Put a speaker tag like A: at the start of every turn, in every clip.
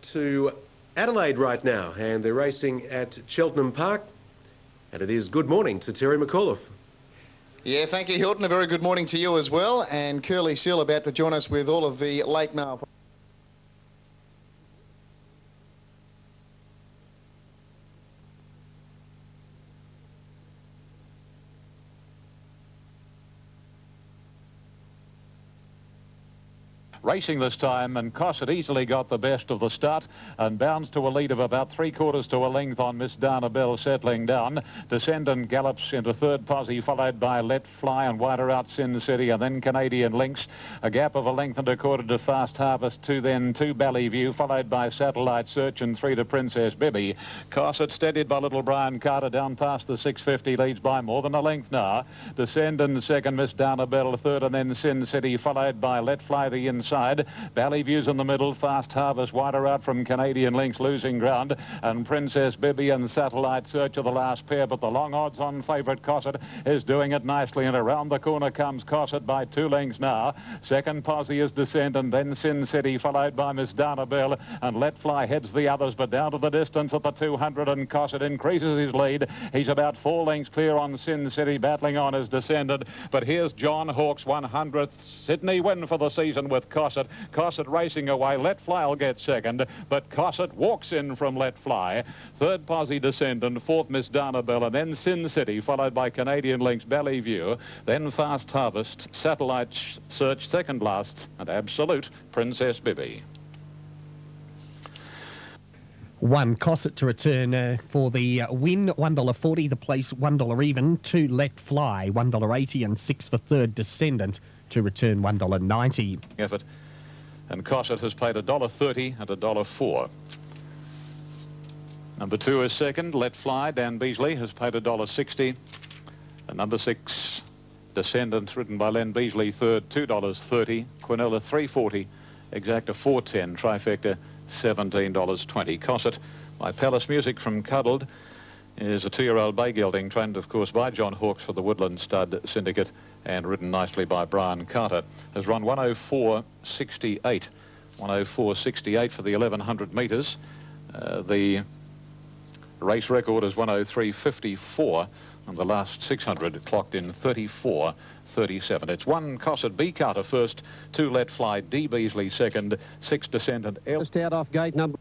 A: To Adelaide right now, and they're racing at Cheltenham Park, and it is good morning to Terry McAuliffe.
B: Yeah, thank you, Hilton. A very good morning to you as well, and Curly Seal about to join us with all of the late mail.
C: Racing this time, and Cosset easily got the best of the start and bounds to a lead of about 3/4 to a length on Miss Dana Bell settling down. Descendant gallops into third posse, followed by Let Fly and wider out Sin City, and then Canadian Lynx. A gap of a length and a quarter to Fast Harvest, then to Ballyview, followed by Satellite Search and 3 to Princess Bibby. Cosset steadied by little Brian Carter down past the 650, leads by more than a length now. Descendant second, Miss Dana Bell third, and then Sin City, followed by Let Fly the inside. Ballyview's in the middle, Fast Harvest wider out from Canadian Lynx losing ground, and Princess Bibby and Satellite Search are the last pair, but the long odds on favourite Cosset is doing it nicely, and around the corner comes Cosset by 2 lengths now. Second posse is Descendant, then Sin City, followed by Miss Dana Bell, and Let Fly heads the others, but down to the distance at the 200, and Cosset increases his lead. He's about 4 lengths clear on Sin City, battling on his Descendant, but here's John Hawke's 100th Sydney win for the season with Cosset. Cosset racing away. Let Fly will get second, but Cosset walks in from Let Fly. Third posse Descendant, fourth Miss Dana Bell, and then Sin City, followed by Canadian Lynx, Ballyview, then Fast Harvest, Satellite Search second last, and Absolute Princess Bibby.
D: 1 Cosset to return for the win, $1.40, the place $1 even. 2 Let Fly, $1.80, and 6 for third Descendant to return $1.90.
C: Effort. And Cosset has paid $1.30 and $1.04. Number 2 is second, Let Fly. Dan Beasley has paid $1.60. And number 6, Descendant, ridden by Len Beasley, third, $2.30. Quinella, $3.40. Exacta, $4.10. Trifecta, $17.20. Cosset by Palace Music from Cuddled is a 2-year-old bay gelding, trained of course by John Hawkes for the Woodland Stud Syndicate and ridden nicely by Brian Carter. Has run 104.68. 104.68 for the 1100 metres. The race record is 103.54, and the last 600 clocked in 34.37. It's 1 Cosset B Carter first, 2 Let Fly D Beasley second, 6 Descendant L.
E: Just out off gate number.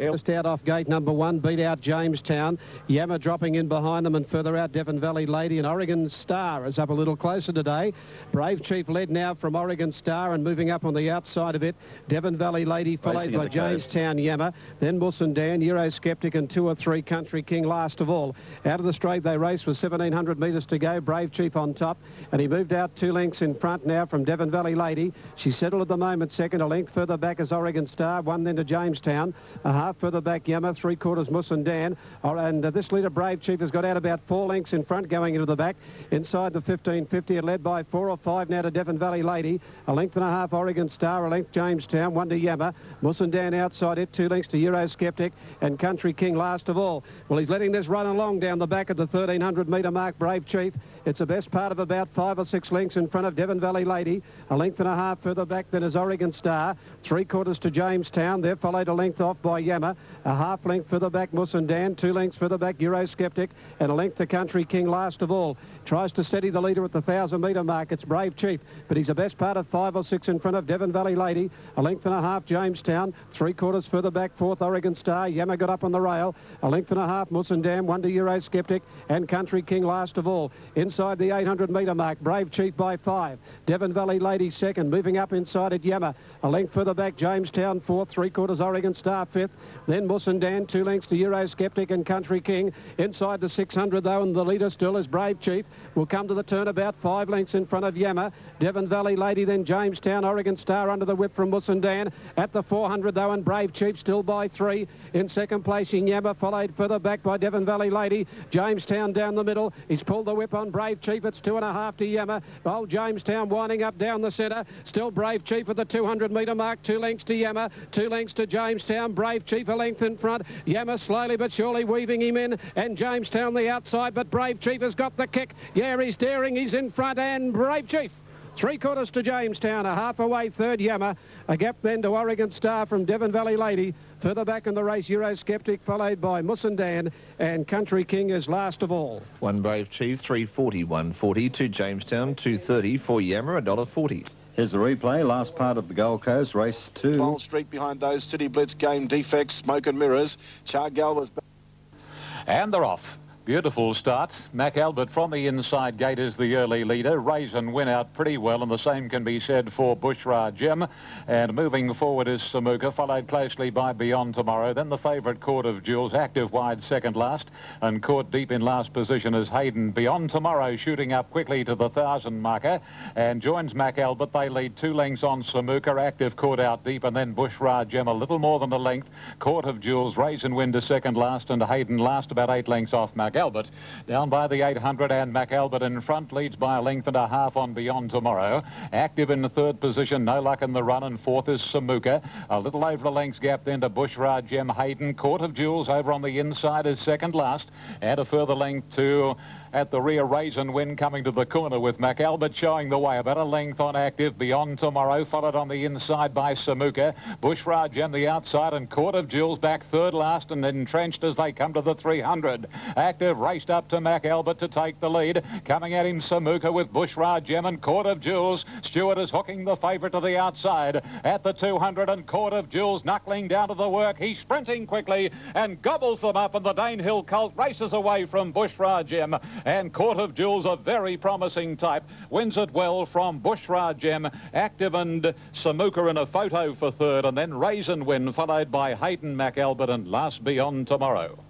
E: Just out off gate number 1, beat out Jamestown. Yammer dropping in behind them, and further out Devon Valley Lady, and Oregon Star is up a little closer today. Brave Chief led now from Oregon Star, and moving up on the outside of it, Devon Valley Lady, followed by Jamestown Yammer, then Mussandan, Eurosceptic, and 2 or 3 Country King last of all. Out of the straight they race with 1700 metres to go. Brave Chief on top, and he moved out 2 lengths in front now from Devon Valley Lady. She settled at the moment second. A length further back is Oregon Star, 1 then to Jamestown. A half further back Yammer, 3/4 Mussandan, and this leader Brave Chief has got out about 4 lengths in front going into the back. Inside the 1550, led by 4 or 5 now to Devon Valley Lady. A length and a half Oregon Star, a length Jamestown, 1 to Yammer. Mussandan outside it, 2 lengths to Eurosceptic, and Country King last of all. Well, he's letting this run along down the back of the 1300 metre mark, Brave Chief. It's the best part of about 5 or 6 lengths in front of Devon Valley Lady. A length and a half further back than is Oregon Star. 3/4 to Jamestown. They're followed a length off by Yammer. A half length further back Mussandan. 2 lengths further back Eurosceptic. And a length to Country King last of all. Tries to steady the leader at the 1000 metre mark. It's Brave Chief, but he's the best part of 5 or 6 in front of Devon Valley Lady. A length and a half Jamestown. 3/4 further back 4th Oregon Star. Yammer got up on the rail. A length and a half Mussandan. 1 to Eurosceptic, and Country King last of all. Inside the 800 metre mark, Brave Chief by 5. Devon Valley Lady second, moving up inside at Yammer. A length further back Jamestown 4th, 3/4 Oregon Star 5th. Then Mussandan, 2 lengths to Eurosceptic and Country King. Inside the 600 though, and the leader still is Brave Chief. Will come to the turn about 5 lengths in front of Yammer. Devon Valley Lady, then Jamestown, Oregon Star under the whip from Mussandan. At the 400 though, and Brave Chief still by 3. In second place Yammer, followed further back by Devon Valley Lady. Jamestown down the middle. He's pulled the whip on Brave Chief. It's 2.5 to Yammer. Old Jamestown winding up down the centre. Still Brave Chief at the 200-metre mark. 2 lengths to Yammer. 2 lengths to Jamestown. Brave Chief a length in front. Yammer slowly but surely weaving him in. And Jamestown the outside, but Brave Chief has got the kick. Yeah, he's daring. He's in front, and Brave Chief 3/4 to Jamestown, a half away third Yammer. A gap then to Oregon Star from Devon Valley Lady. Further back in the race, Eurosceptic, followed by Mussandan, and Country King is last of all.
F: One Brave Chief, 340, 140. Two Jamestown, 230. For Yammer, $1.40.
G: Here's the replay, last part of the Gold Coast, race 2.
H: Bold Street behind those City Blitz, Game Defects, Smoke and Mirrors. Chargal was...
C: And they're off. Beautiful start. Mac Albert from the inside gate is the early leader. Raise and Win out pretty well, and the same can be said for Bushra Gem. And moving forward is Samuka, followed closely by Beyond Tomorrow. Then the favourite Court of Jewels, active wide second last, and caught deep in last position is Hayden. Beyond Tomorrow shooting up quickly to the 1,000 marker and joins Mac Albert. They lead 2 lengths on Samuka, active caught out deep, and then Bushra Gem a little more than a length. Court of Jewels, Raise and Win to second last, and Hayden last about 8 lengths off Mac Albert. Down by the 800, and Mac Albert in front leads by a length and a half on Beyond Tomorrow. Active in the third position, no luck in the run, and fourth is Samuka. A little over a length's gap then to Bushra Gem. Hayden. Court of Jewels over on the inside is second last, and a further length to at the rear Raise and Win coming to the corner with Mac Albert showing the way. About a length on active. Beyond Tomorrow followed on the inside by Samuka. Bushra Gem the outside, and Court of Jewels back third last and entrenched as they come to the 300. Active raced up to Mac Albert to take the lead. Coming at him Samuka with Bushra Gem and Court of Jewels. Stewart is hooking the favourite to the outside at the 200, and Court of Jewels knuckling down to the work. He's sprinting quickly and gobbles them up, and the Danehill Colt races away from Bushra Gem. And Court of Jewels, a very promising type, wins it well from Bushra Gem. Active and Samuka in a photo for third, and then Raise and Win followed by Hayden, Mac Albert, and last Beyond Tomorrow.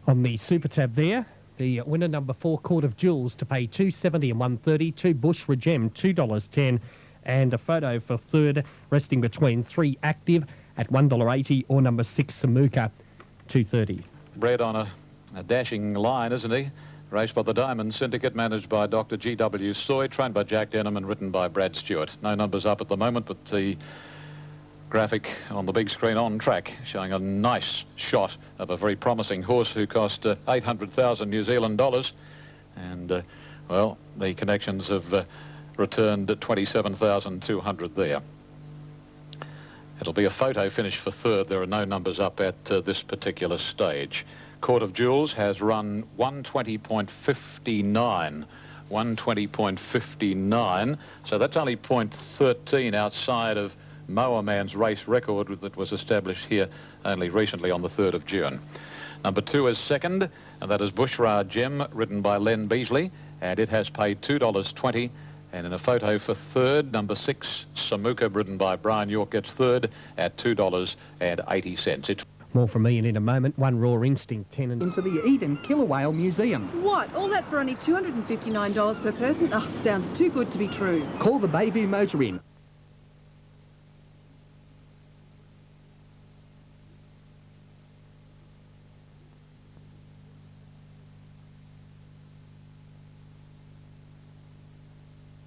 D: On the Super Tab there, the winner number 4, Court of Jewels, to pay $2.70 and $1.30. 2 Bushra Gem, $2.10, and a photo for third, resting between 3 Active at $1.80 or number 6 Samuka, $2.30.
C: Bred on a dashing line, isn't he? Raced by the Diamond Syndicate, managed by Dr. G.W. Soy, trained by Jack Denham and written by Brad Stewart. No numbers up at the moment, but the graphic on the big screen on track showing a nice shot of a very promising horse who cost 800,000 New Zealand dollars. And, well, the connections have returned 27,200 there. It'll be a photo finish for third. There are no numbers up at this particular stage. Court of Jewels has run 120.59. 120.59. So that's only 0.13 outside of Moa Man's race record that was established here only recently on the 3rd of June. Number 2 is second, and that is Bushra Gem, ridden by Len Beasley, and it has paid $2.20. And in a photo for third, number 6, Samuka, ridden by Brian York, gets third at $2.80. It's
D: More from Ian in a moment. 1 Raw Instinct, 10 and...
I: Into the Eden Killer Whale Museum.
J: What? All that for only $259 per person? Oh, sounds too good to be true.
I: Call the Bayview Motor Inn.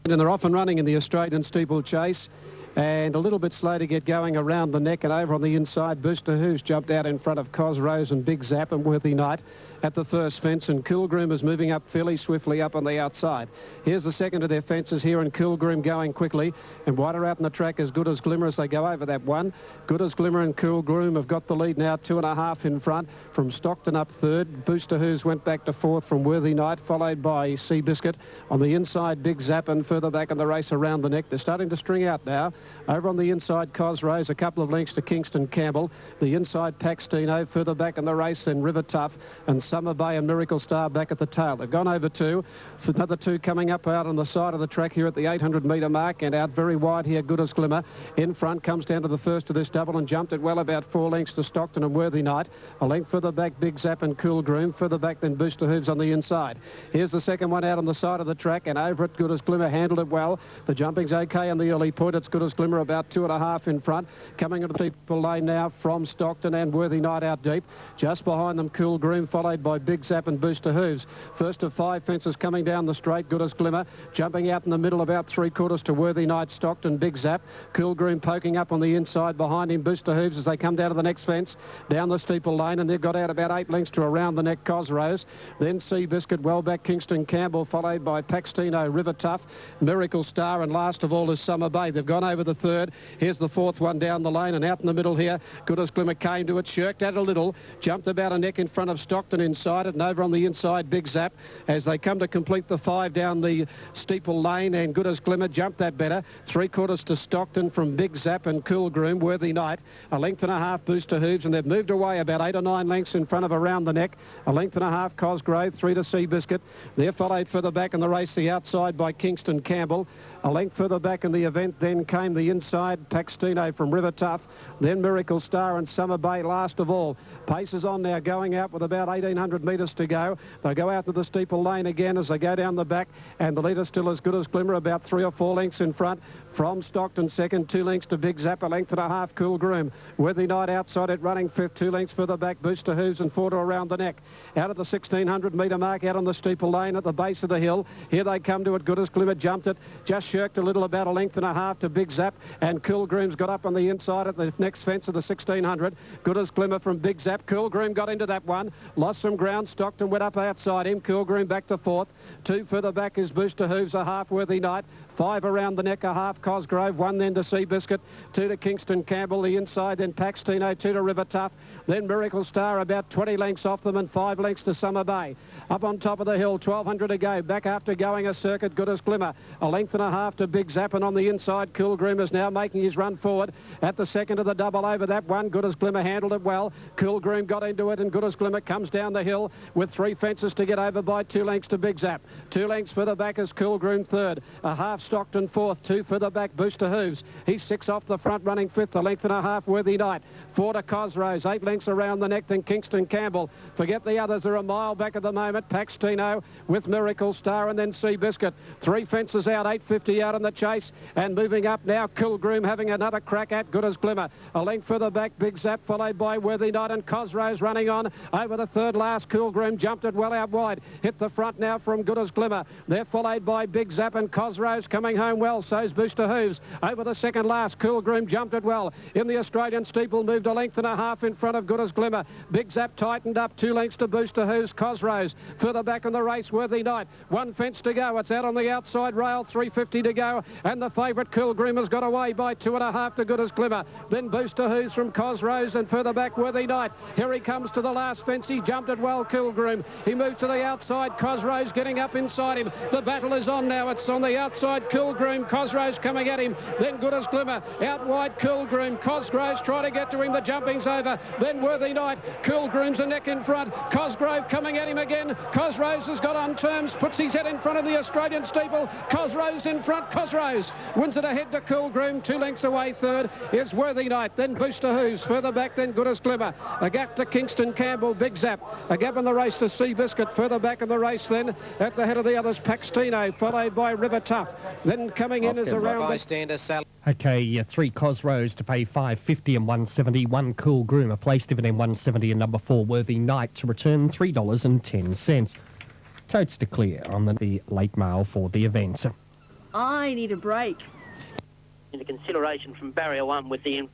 E: And they're off and running in the Australian steeplechase, and a little bit slow to get going around the neck, and over on the inside Booster Who's jumped out in front of Cosrose and Big Zap and Worthy Knight at the first fence, and Coolgroom is moving up fairly swiftly up on the outside. Here's the second of their fences here, and Coolgroom going quickly, and wider out in the track as Good as Glimmer as they go over that one. Good as Glimmer and Coolgroom have got the lead now, 2.5 in front from Stockton up third. Booster Who's went back to fourth from Worthy Knight, followed by Seabiscuit. On the inside, Big Zap, and further back in the race around the neck. They're starting to string out now. Over on the inside, Cosrose, a couple of lengths to Kingston Campbell. The inside, Paxtino, further back in the race, then River Tough and Summer Bay and Miracle Star back at the tail. They've gone over 2. Another 2 coming up out on the side of the track here at the 800-metre mark, and out very wide here, Good as Glimmer. In front, comes down to the first of this double and jumped it well about 4 lengths to Stockton and Worthy Knight. A length further back, Big Zap and Coolgroom. Further back, then Booster Hooves on the inside. Here's the second one out on the side of the track, and over it, Good as Glimmer handled it well. The jumping's okay on the early point. It's Good as as Glimmer about 2.5 in front. Coming into Steeple Lane now from Stockton and Worthy Night out deep. Just behind them, Cool Groom, followed by Big Zap and Booster Hooves. First of 5 fences coming down the straight, Good as Glimmer. Jumping out in the middle about 3/4 to Worthy Night, Stockton, Big Zap. Cool Groom poking up on the inside behind him, Booster Hooves as they come down to the next fence, down the Steeple Lane, and they've got out about 8 lengths to around the neck, Cosrose. Then Seabiscuit, well back, Kingston Campbell, followed by Paxtino, River Tough, Miracle Star, and last of all is Summer Bay. They've gone over the third. Here's the fourth one down the lane, and out in the middle here, Good as Glimmer came to it, shirked at a little, jumped about a neck in front of Stockton inside it, and over on the inside, Big Zap, as they come to complete the 5 down the Steeple Lane, and Good as Glimmer jumped that better. 3/4 to Stockton from Big Zap and Cool Groom, Worthy Night. A length and a half Booster Hooves, and they've moved away about 8 or 9 lengths in front of Around the Neck. A length and a half Cosgrove, 3 to Seabiscuit. They're followed further back in the race, the outside by Kingston Campbell. A length further back in the event, then came the inside, Paxtino from River Tough. Then Miracle Star and Summer Bay last of all. Pace is on now, going out with about 1,800 metres to go. They'll go out to the Steeple Lane again as they go down the back, and the leader still as Good as Glimmer, about 3 or 4 lengths in front. From Stockton second, 2 lengths to Big Zap, a length and a half Cool Groom. Worthy Night outside it, running fifth, 2 lengths further back, Booster Hooves and 4 to Around the Neck. Out at the 1,600 metre mark, out on the Steeple Lane at the base of the hill. Here they come to it, Good as Glimmer jumped it, just shirked a little, about a length and a half to Big Zap, and Cool Groom's got up on the inside at the next fence of the 1,600. Good as Glimmer from Big Zap. Cool Groom got into that one, lost some ground, Stockton went up outside him. Cool Groom back to fourth. 2 further back is Booster Hooves, a half Worthy Night. 5 Around the Neck, a half Cosgrove, 1 then to Seabiscuit, 2 to Kingston Campbell, the inside, then Paxtino, 2 to River Tough, then Miracle Star about 20 lengths off them and 5 lengths to Summer Bay. Up on top of the hill, 1,200 to go, back after going a circuit, Good as Glimmer, a length and a half to Big Zap, and on the inside, Cool Groom is now making his run forward at the second of the double over that one. Good as Glimmer handled it well. Cool Groom got into it, and Good as Glimmer comes down the hill with 3 fences to get over by 2 lengths to Big Zap. 2 lengths further back is Cool Groom third, a half Stockton fourth, 2 further back Booster Hooves. He's 6 off the front, running fifth, a length and a half Worthy Night. 4 to Cosrose, 8 lengths Around the Neck, then Kingston Campbell. Forget the others, are a mile back at the moment. Paxtino with Miracle Star, and then Seabiscuit. 3 fences out, 850 out on the chase, and moving up now, Cool Groom having another crack at Good as Glimmer. A length further back, Big Zap, followed by Worthy Night, and Cosrose running on over the third last. Cool Groom jumped it well out wide, hit the front now from Good as Glimmer. They're followed by Big Zap and Cosrose coming home well. So's Booster Hooves over the second last. Cool Groom jumped it well in the Australian Steeple, moved a length and a half in front of Good as Glimmer. Big Zap tightened up, 2 lengths to Booster Hooves. Cosrose further back in the race, Worthy Night, 1 fence to go. It's out on the outside rail, 350 to go, and the favourite Cool Groom has got away by 2.5 to Good as Glimmer. Then Booster Hooves from Cosrose, and further back Worthy Night. Here he comes to the last fence. He jumped it well, Cool Groom. He moved to the outside, Cosrose getting up inside him. The battle is on now. It's on the outside, Cool Groom, Cosrose coming at him. Then Good as Glimmer, out wide Cool Groom. Cosgrove trying to get to him, the jumping's over. Then Worthy Night, Cool Groom's a neck in front. Cosgrove coming at him again. Cosrose has got on terms, puts his head in front of the Australian Steeple. Cosrose in front, Cosrose wins it ahead to Cool Groom. 2 lengths away third is Worthy Night, then Booster Hooves. Further back then Good as Glimmer. A gap to Kingston Campbell, Big Zap. A gap in the race to Seabiscuit. Further back in the race then, at the head of the others, Paxtino, followed by River Tough. Then coming in is Around the...
D: Okay, 3 Cosrose to pay $5.50 and $1.70. 1 Cool Groom, a place dividend $1.70, and number 4 Worthy Night to return $3.10. Totes to clear on the late mail for the event.
J: I need a break.
K: Into consideration from barrier 1 with the...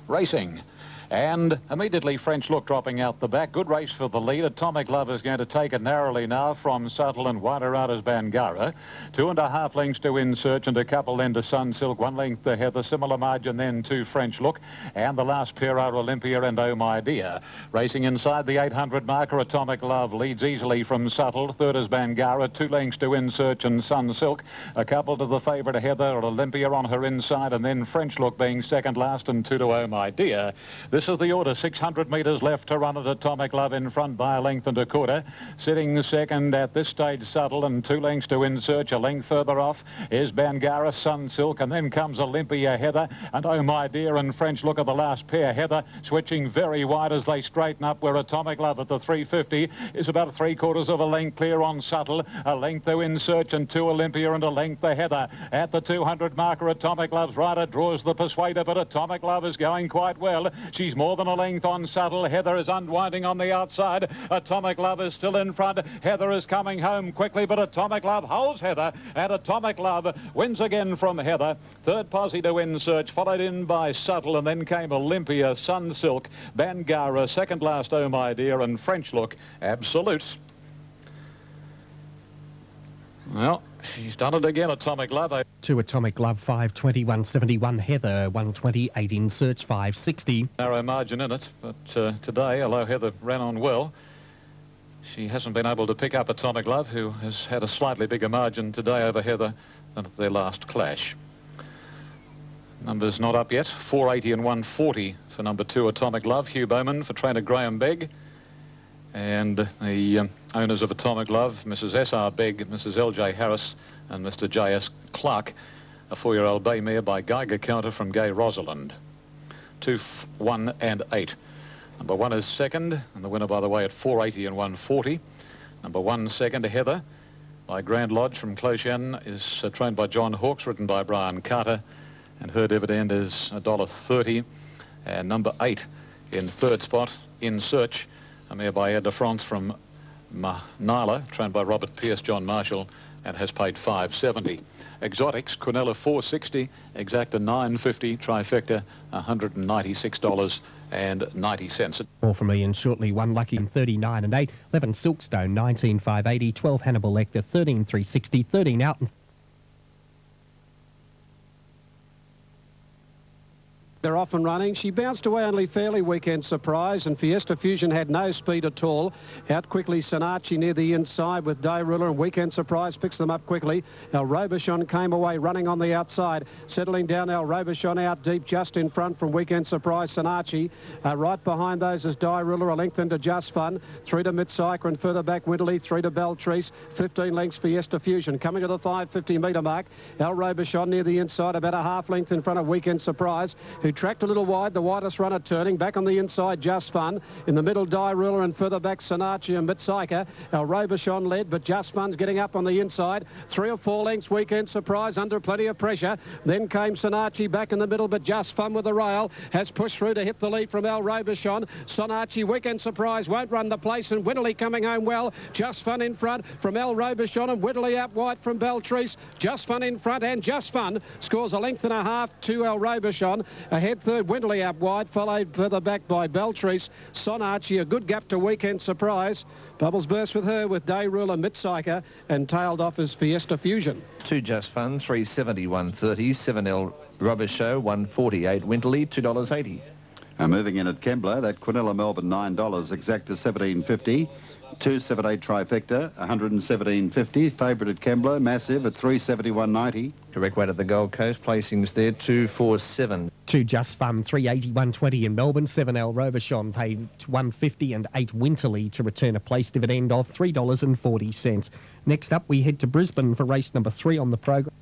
C: Racing. And immediately French Look dropping out the back. Good race for the lead. Atomic Love is going to take it narrowly now from Subtle and Wadarata's Bangara. 2.5 lengths to In Search, and a couple then to Sun Silk. 1 length to Heather. Similar margin then to French Look. And the last pair are Olympia and Oh My Dear. Racing inside the 800 marker, Atomic Love leads easily from Subtle. Third is Bangara. 2 lengths to In Search and Sun Silk. A couple to the favourite Heather, Olympia on her inside, and then French Look being second last, and 2 to Oh My Dear. This is the order. 600 metres left to run at Atomic Love in front by a length and a quarter. Sitting second at this stage, Subtle, and 2 lengths to In Search. A length further off is Bangara, Sun Silk, and then comes Olympia, Heather, and Oh My Dear and French Look at the last pair. Heather switching very wide as they straighten up, where Atomic Love at the 350 is about 3/4 of a length clear on Subtle. A length to In Search and 2 Olympia, and a length to Heather. At the 200 marker, Atomic Love's rider draws the Persuader, but Atomic Love is going quite well. She's more than a length on Subtle. Heather is unwinding on the outside. Atomic Love is still in front. Heather is coming home quickly, but Atomic Love holds Heather, and Atomic Love wins again from Heather. Third posse to In Search, followed in by Subtle, and then came Olympia, Sun Silk, Bangara, second last Oh My Dear, and French Look, Absolute. Well, she's done it again, Atomic Love.
D: 2 Atomic Love, 5:20, 171. Heather, 1:28. In Search, 5:60.
C: Narrow margin in it, but today, although Heather ran on well, she hasn't been able to pick up Atomic Love, who has had a slightly bigger margin today over Heather than at their last clash. Numbers not up yet. 480 and 140 for number 2 Atomic Love. Hugh Bowman for trainer Graham Begg. And the owners of Atomic Love, Mrs. S.R. Begg, Mrs. L.J. Harris and Mr. J.S. Clark. A 4-year-old bay mare by Geiger Counter from Gay Rosalind. 2, 1 and 8. Number 1 is second, and the winner, by the way, at 480 and 140. Number 1 second, Heather by Grand Lodge from Closhan, is trained by John Hawkes, written by Brian Carter, and her dividend is $1.30. And number 8 in third spot, In Search, a mare by Ed de France from Nyla, trained by Robert Pierce, John Marshall, and has paid $5.70. Exotics, Quinella 460, Exacta 950, Trifecta $196.90.
D: More from Ian shortly. 1 Lucky 39 and 8, 11 Silkstone 19,580, 12 Hannibal Lecter 13,360, 13 Out.
E: They're off and running. She bounced away only fairly, Weekend Surprise, and Fiesta Fusion had no speed at all. Out quickly Sanachi near the inside with Day Ruler, and Weekend Surprise picks them up quickly. El Robichon came away running on the outside. Settling down, El Robichon out deep just in front from Weekend Surprise, Sanachi. Right behind those is Day Ruler, a length into Just Fun. 3 to Mitsyker and further back Winterly, 3 to Beltrice. 15 lengths Fiesta Fusion. Coming to the 550 metre mark. El Robichon near the inside, about a half length in front of Weekend Surprise, who tracked a little wide, the widest runner turning. Back on the inside, Just Fun. In the middle, Die Ruler, and further back, Sanachi and Mitsyker. El Robichon led, but Just Fun's getting up on the inside. 3 or 4 lengths, Weekend Surprise, under plenty of pressure. Then came Sanachi back in the middle, but Just Fun with the rail has pushed through to hit the lead from El Robichon. Sanachi, Weekend Surprise won't run the place, and Winterly coming home well. Just Fun in front from El Robichon, and Winterly out wide from Beltrice. Just Fun in front, and Just Fun scores a length and a half to El Robichon. Ahead third, Winterly out wide, followed further back by Beltrice. Sonachi, a good gap to Weekend Surprise. Bubbles burst with her with Day Ruler, Mitsyker, and tailed off as Fiesta Fusion.
F: 2 Just Fun, 370, 130. 7 El Robichon, 148. Winterly, $2.80.
G: Moving in at Kembla, that Quinella Melbourne $9, Exacta 17.50. 278 Trifecta, 117.50. Favourite at Kembla, Massive at 371.90.
F: Correct weight at the Gold Coast. Placings there, 247.
D: 2 Just Fun, 380, 120 in Melbourne. 7 El Robichon paid 150, and 8 Winterly to return a place dividend of $3.40. Next up, we head to Brisbane for race number 3 on the program.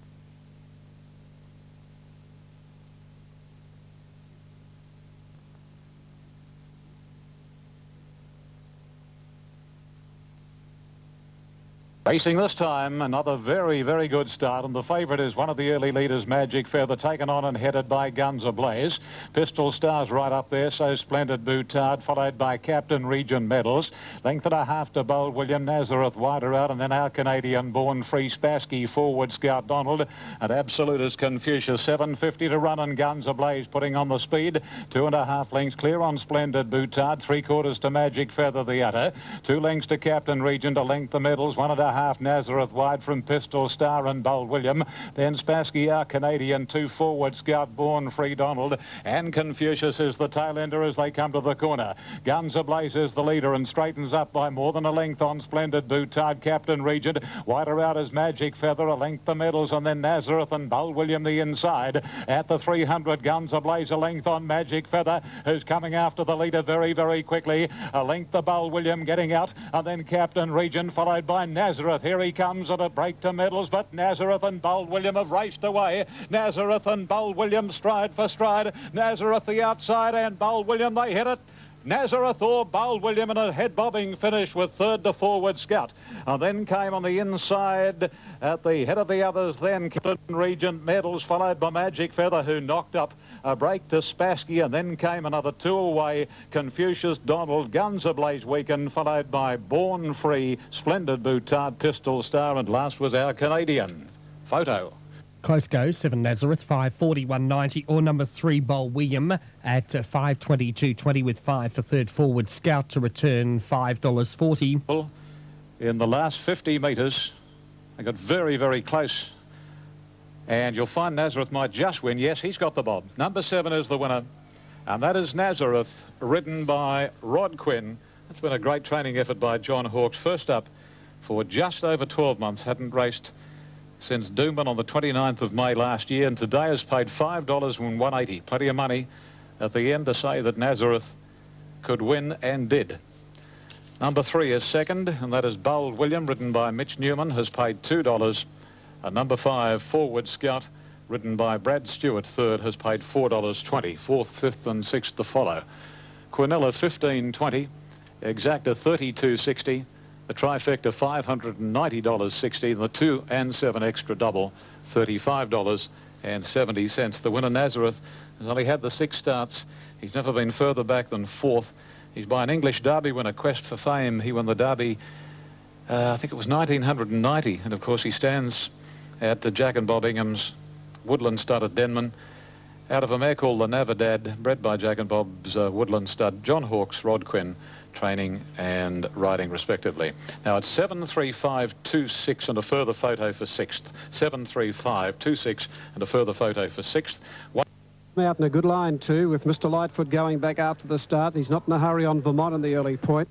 C: Racing this time, another very, very good start, and the favourite is one of the early leaders, Magic Feather, taken on and headed by Guns Ablaze. Pistol Stars right up there, so Splendid Boutard, followed by Captain Region Medals. Length and a half to Bold William, Nazareth wider out, and then our Canadian-born Free Spassky forward, Scout Donald, and Absolute is Confucius. 750 to run, and Guns Ablaze putting on the speed. 2.5 lengths clear on Splendid Boutard, 3/4 to Magic Feather the other. 2 lengths to Captain Region, a length the Medals, 1.5 1.5. Nazareth wide from Pistol Star and Bold William. Then Spassky, our Canadian, 2 forward. Scout Born Free Donald. And Confucius is the tail ender as they come to the corner. Guns Ablaze is the leader and straightens up by more than a length on Splendid Boutard, Captain Regent. Wider out is Magic Feather, a length the medals, and then Nazareth and Bold William the inside. At the 300, Guns Ablaze a length on Magic Feather, who's coming after the leader very, very quickly. A length the Bold William getting out, and then Captain Regent followed by Nazareth. Here he comes at a break to medals, but Nazareth and Bold William have raced away. Nazareth and Bold William stride for stride. Nazareth the outside and Bold William, they hit it. Nazareth or Bold William in a head-bobbing finish with third to forward Scout. And then came on the inside at the head of the others then Captain Regent Medals, followed by Magic Feather, who knocked up a break to Spassky, and then came another 2 away. Confucius, Donald, Guns Ablaze Weekend, followed by Born Free, Splendid Boutard, Pistol Star, and last was our Canadian. Photo.
D: Close go, 7 Nazareth, 5:41.90, or number 3 Bold William at 5:22.20 with 5 for third forward Scout to return $5.40.
C: In the last 50 metres, they got very, very close. And you'll find Nazareth might just win. Yes, he's got the bob. Number 7 is the winner. And that is Nazareth, ridden by Rod Quinn. That's been a great training effort by John Hawkes. First up for just over 12 months, hadn't raced since Doomben on the 29th of May last year, and today has paid $5.180. Plenty of money at the end to say that Nazareth could win, and did. Number 3 is second, and that is Bold William, ridden by Mitch Newman, has paid $2. And number 5, Forward Scout, ridden by Brad Stewart, third, has paid $4.20. Fourth, fifth and sixth to follow. Quinella $15.20, Exacta $32.60. The trifecta $590.60, and the 2 and 7 extra double $35.70. The winner, Nazareth, has only had the 6 starts. He's never been further back than 4th. He's by an English Derby winner, Quest for Fame. He won the Derby, I think it was 1990, and of course he stands at Jack and Bob Ingham's Woodland Stud at Denman, out of a mare called the Navadad, bred by Jack and Bob's Woodland Stud. John Hawkes, Rod Quinn, training and riding respectively. Now it's 7:35.26 and a further photo for 6th. 7:35.26 and a further photo for 6th.
E: Out in a good line too, with Mr. Lightfoot going back after the start. He's not in a hurry on Vermont in the early point.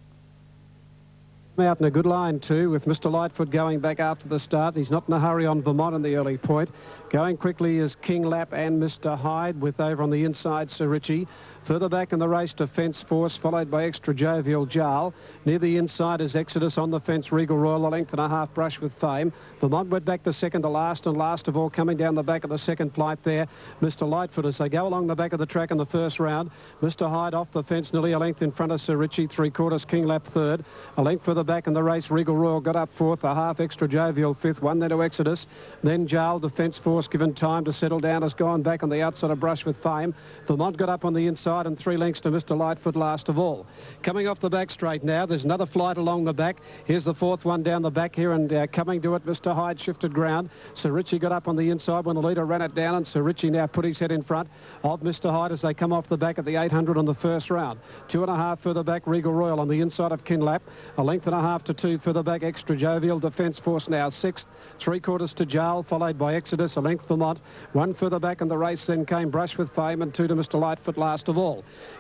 E: Out in a good line too, with Mr. Lightfoot going back after the start. He's not in a hurry on Vermont in the early point. Going quickly is King Lap and Mr. Hyde, with over on the inside Sir Richie. Further back in the race, Defence Force, followed by Extra Jovial Jarl. Near the inside is Exodus. On the fence, Regal Royal, a length and a half brush with Fame. Vermont went back to second to last, and last of all, coming down the back of the second flight there, Mr. Lightfoot, as they go along the back of the track in the first round. Mr. Hyde off the fence, nearly a length in front of Sir Richie, 3/4, King Lap third. A length further back in the race, Regal Royal got up fourth, a half Extra Jovial fifth, one there to Exodus. Then Jarl, Defence Force, given time to settle down, has gone back on the outside of brush with Fame. Vermont got up on the inside, and 3 lengths to Mr. Lightfoot last of all. Coming off the back straight now, there's another flight along the back. Here's the 4th one down the back here, and coming to it, Mr. Hyde shifted ground. Sir Richie got up on the inside when the leader ran it down, and Sir Richie now put his head in front of Mr. Hyde as they come off the back at the 800 on the first round. 2.5 further back, Regal Royal on the inside of Kinlap. A length and a half to 2 further back, Extra Jovial. Defence Force now 6th. 3/4 to Jarl, followed by Exodus, a length Vermont. 1 further back in the race, then came Brush with Fame, and 2 to Mr. Lightfoot last of all.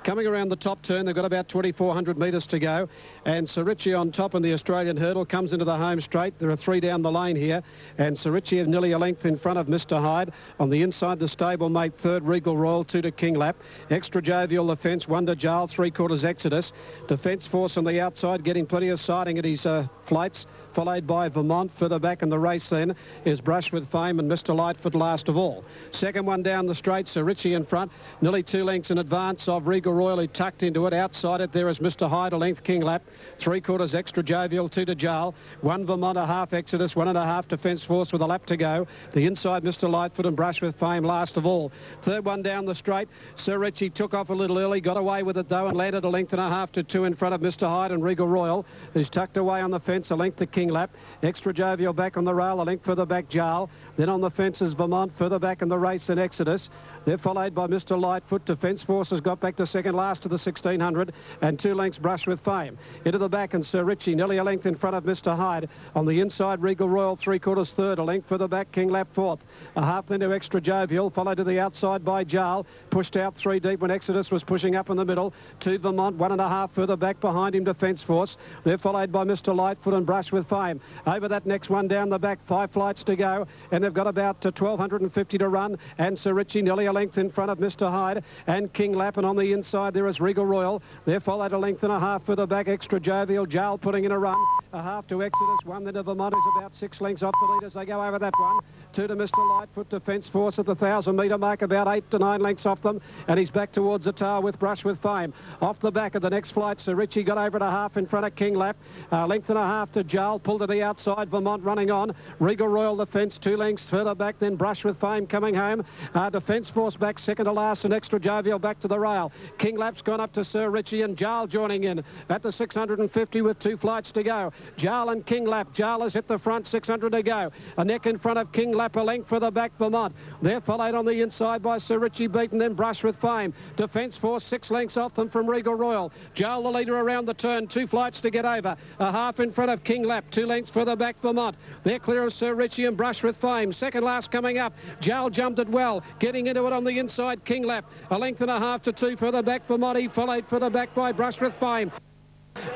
E: Coming around the top turn, they've got about 2,400 metres to go, and Sir Richie on top in the Australian hurdle comes into the home straight. There are 3 down the lane here, and Sir Richie nearly a length in front of Mr. Hyde. On the inside, the stablemate third, Regal Royal, 2 to King Lap. Extra Jovial, the fence, 1 to Jarl, 3/4 Exodus. Defence Force on the outside, getting plenty of siding at his flights, followed by Vermont. Further back in the race then is Brush with Fame, and Mr. Lightfoot last of all. Second one down the straight, Sir Richie in front, nearly 2 lengths in advance of Regal Royal, who tucked into it. Outside it there is Mr. Hyde, a length King Lap. 3/4 Extra Jovial, 2 to Jarl. 1 Vermont, a half Exodus, 1.5 Defence Force with a lap to go. The inside, Mr. Lightfoot and Brush with Fame last of all. Third one down the straight, Sir Richie took off a little early, got away with it though, and landed a length and a half to 2 in front of Mr. Hyde and Regal Royal, who's tucked away on the fence, a length to King Lap. Extra Jovial back on the rail, a length further back Jarl. Then on the fences, Vermont. Further back in the race in Exodus. They're followed by Mr. Lightfoot. Defence Force has got back to second last to the 1600 and 2 lengths Brush with Fame. Into the back and Sir Richie nearly a length in front of Mr. Hyde. On the inside, Regal Royal 3/4 third. A length further back, King Lap fourth. A half then to Extra Jovial, followed to the outside by Jarl. Pushed out 3 deep when Exodus was pushing up in the middle. 2 Vermont, 1.5 further back behind him, Defence Force. They're followed by Mr. Lightfoot and Brush with Fame. Over that next one down the back, 5 flights to go, and they've got about 1,250 to run. And Sir Richie nearly a length in front of Mr. Hyde and King Lap, and on the inside there is Regal Royal. They're followed a length and a half further back, Extra Jovial. Jarl putting in a run. A half to Exodus, 1 then to Vermont, who's about 6 lengths off the leaders. They go over that one. 2 to Mr. Lightfoot. Defence Force at the 1,000-metre mark, about 8 to 9 lengths off them, and he's back towards the tail with Brush with Fame. Off the back of the next flight, Sir Richie got over at a half in front of King Lap. A length and a half to Jarl, pulled to the outside. Vermont running on. Regal Royal the fence, 2 lengths further back, then Brush with Fame coming home. Defence Force back second to last, and Extra Jovial back to the rail. King Lap's gone up to Sir Richie, and Jarl joining in at the 650 with 2 flights to go. Jarl and King Lap. Jarl is at the front, 600 to go. A neck in front of King Lap, a length for the back, Vermont. They're followed on the inside by Sir Richie beaten, then Brush with Fame. Defence Force 6 lengths off them from Regal Royal. Jarl the leader around the turn, 2 flights to get over. A half in front of King Lap, 2 lengths further back, Vermont. They're clear of Sir Richie and Brush with Fame. Second last coming up. Jarl jumped it well, getting into it on the inside, King Lap. A length and a half to 2 further back, Vermont. He followed further back by Brush with Fame.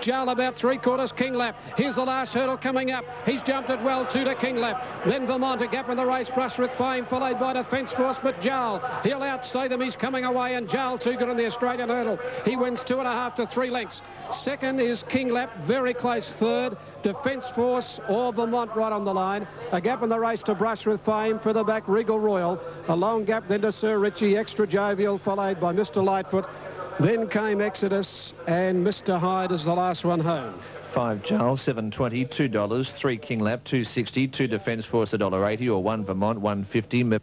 E: Jarl about 3/4 King Lap. Here's the last hurdle coming up. He's jumped it well, 2 to King Lap. Then Vermont, a gap in the race, Brush with Fame, followed by Defence Force, but Jarl, he'll outstay them. He's coming away, and Jarl too good on the Australian hurdle. He wins 2.5 to 3 lengths. Second is King Lap, very close third. Defence Force or Vermont right on the line. A gap in the race to Brush with Fame. Further back, Regal Royal. A long gap then to Sir Richie, Extra Jovial, followed by Mr. Lightfoot. Then came Exodus, and Mr. Hyde is the last one home.
F: 5 Jarl, $7.20, $2, 3 King Lap, $2.60, 2 Defence Force, $1.80, or 1 Vermont, $1.50.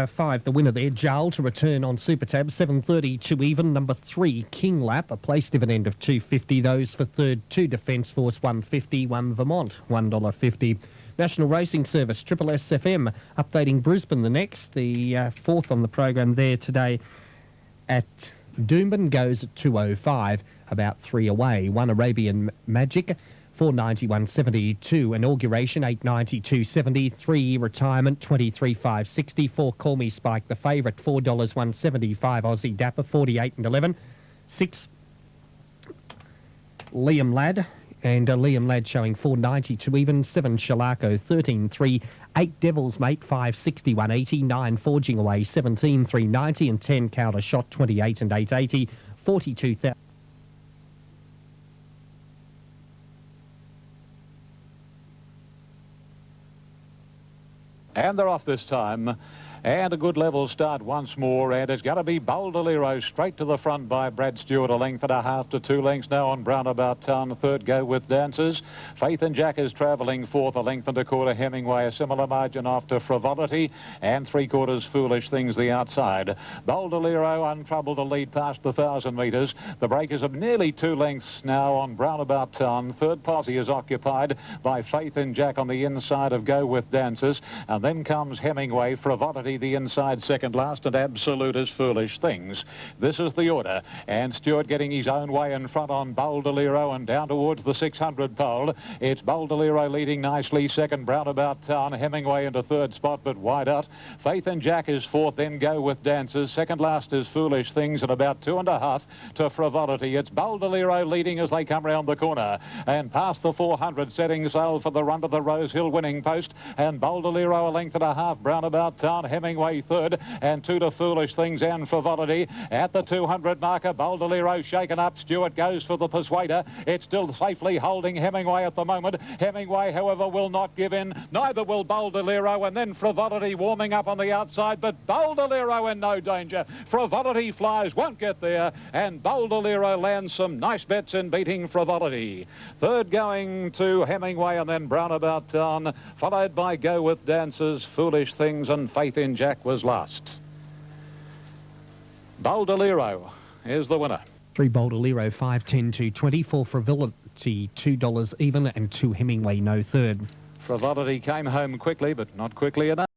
D: 5, the winner there, Jarl, to return on Super Tab, 7.30 to even. Number 3, King Lap, a place dividend of $2.50. Those for third, 2 Defence Force, $1.50, 1 Vermont, $1.50. National Racing Service, Triple SFM, updating Brisbane the next. The fourth on the program there today at Doomben goes at 2.05, about 3 away. 1 Arabian Magic, 491.72. Inauguration, 892.70. 3 Retirement, 23.560. 4 Call Me Spike, the favourite, $4.175. Aussie Dapper, 48 and 11. 6 Liam Ladd, and Liam Ladd showing 4.90 to even. 7 Shalako, 13.3. 8 Devil's Mate, 5.61.80. 9 Forging Away, 17.390. And 10 Counter Shot, 28 and 8.80. 42,000.
C: And they're off this time. And a good level start once more, and it's going to be Boldolero straight to the front by Brad Stewart, a length and a half to 2 lengths now on Brownabout Town. Third Go With Dancers. Faith and Jack is travelling fourth, a length and a quarter. Hemingway, a similar margin after Frivolity, and 3/4 Foolish Things the outside. Boldolero untroubled to lead past the 1,000 metres. The breakers of nearly 2 lengths now on Brownabout Town. Third posse is occupied by Faith and Jack on the inside of Go With Dancers, and then comes Hemingway, Frivolity the inside second last, and Absolute as Foolish Things. This is the order, and Stewart getting his own way in front on Boldolero and down towards the 600 pole. It's Boldolero leading nicely, second Brownabout Town. Hemingway into third spot but wide out. Faith and Jack is fourth, then Go With Dancers. Second last is Foolish Things, and about 2.5 to Frivolity. It's Boldolero leading as they come round the corner and past the 400, setting sail for the run to the Rosehill winning post, and Boldolero a length and a half. Brownabout Town, Hemingway third, and 2 to Foolish Things and Frivolity. At the 200 marker, Boldolero shaken up. Stewart goes for the Persuader. It's still safely holding Hemingway at the moment. Hemingway, however, will not give in. Neither will Boldolero, and then Frivolity warming up on the outside, but Boldolero in no danger. Frivolity flies, won't get there, and Boldolero lands some nice bets in beating Frivolity. Third going to Hemingway, and then Brownabout Town, followed by Go With Dancers, Foolish Things, and Faith in Jack was last. Boldolero is the winner.
D: 3 Boldolero, 5.10 to 20. 4 Frivolity, $2 even, and 2 Hemingway, no third.
C: Frivolity came home quickly, but not quickly enough.